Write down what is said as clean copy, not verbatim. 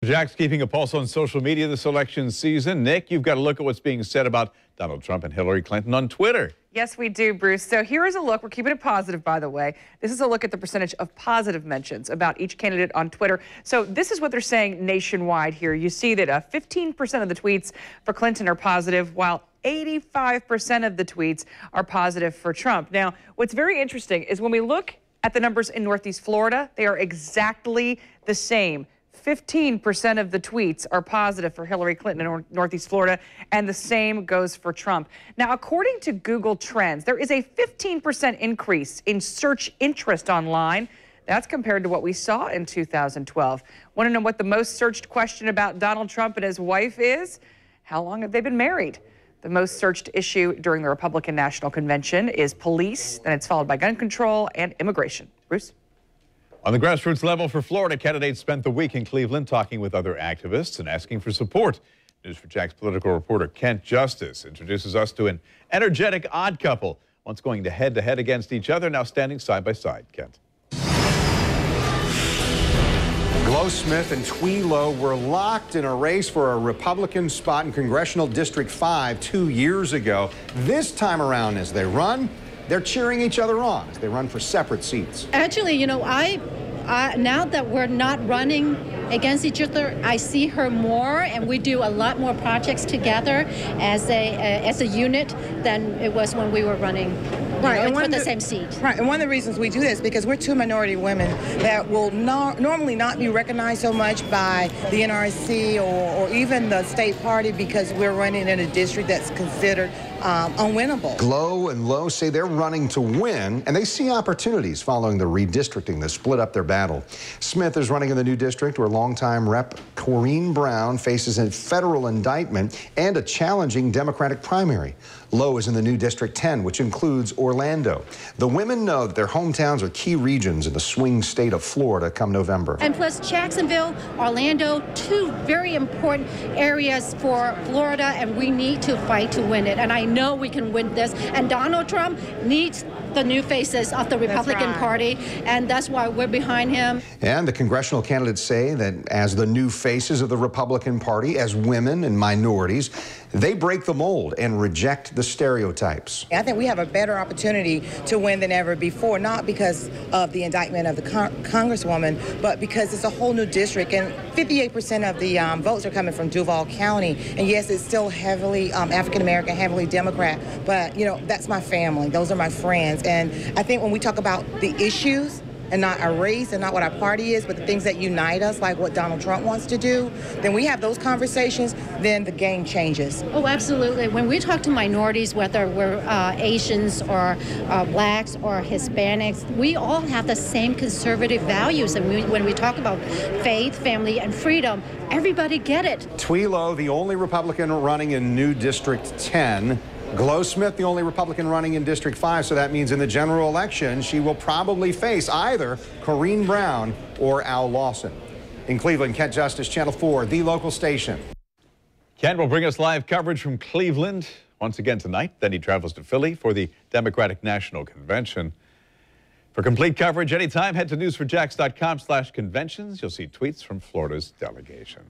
Jack's keeping a pulse on social media this election season. Nick, you've got to look at what's being said about Donald Trump and Hillary Clinton on Twitter. Yes, we do, Bruce. So here is a look. We're keeping it positive, by the way. This is a look at the percentage of positive mentions about each candidate on Twitter. So this is what they're saying nationwide here. You see that 15% of the tweets for Clinton are positive, while 85% of the tweets are positive for Trump. Now, what's very interesting is when we look at the numbers in Northeast Florida, they are exactly the same. 15% of the tweets are positive for Hillary Clinton in Northeast Florida, and the same goes for Trump. Now, according to Google Trends, there is a 15% increase in search interest online. That's compared to what we saw in 2012. Want to know what the most searched question about Donald Trump and his wife is? How long have they been married? The most searched issue during the Republican National Convention is police, then it's followed by gun control and immigration. Bruce? On the grassroots level for Florida, candidates spent the week in Cleveland talking with other activists and asking for support. News4Jack's political reporter Kent Justice introduces us to an energetic odd couple, once going head-to-head against each other, now standing side by side. Kent. Glo Smith and Twee Low were locked in a race for a Republican spot in Congressional District 5 2 years ago. This time around, as they run, they're cheering each other on as they run for separate seats. Actually, you know, now that we're not running against each other, I see her more, and we do a lot more projects together as a unit than it was when we were running for the same seat. Right, and one of the reasons we do this is because we're two minority women that will normally not be recognized so much by the NRC or even the state party because we're running in a district that's considered unwinnable. Glo and Low say they're running to win, and they see opportunities following the redistricting that split up their battle. Smith is running in the new district where longtime Rep. Corrine Brown faces a federal indictment and a challenging Democratic primary. Low is in the new District 10, which includes Orlando. The women know that their hometowns are key regions in the swing state of Florida come November. And plus Jacksonville, Orlando, two very important areas for Florida, and we need to fight to win it. And I know we can win this. And Donald Trump needs the new faces of the Republican Party, and that's why we're behind him. And the congressional candidates say that as the new faces of the Republican Party, as women and minorities, they break the mold and reject the stereotypes. I think we have a better opportunity to win than ever before, not because of the indictment of the Congresswoman, but because it's a whole new district, and 58% of the votes are coming from Duval County. And yes, it's still heavily African-American, heavily Democrat, but, you know, that's my family. Those are my friends. And I think when we talk about the issues, and not our race and not what our party is, but the things that unite us, like what Donald Trump wants to do, then we have those conversations, then the game changes. Oh, absolutely. When we talk to minorities, whether we're Asians or blacks or Hispanics, we all have the same conservative values. And when we talk about faith, family, and freedom, everybody get it. Twee Low, the only Republican running in new District 10. Glo Smith, the only Republican running in District 5, so that means in the general election, she will probably face either Corrine Brown or Al Lawson. In Cleveland, Kent Justice, Channel 4, the local station. Kent will bring us live coverage from Cleveland once again tonight. Then he travels to Philly for the Democratic National Convention. For complete coverage anytime, head to news4jax.com/conventions. You'll see tweets from Florida's delegation.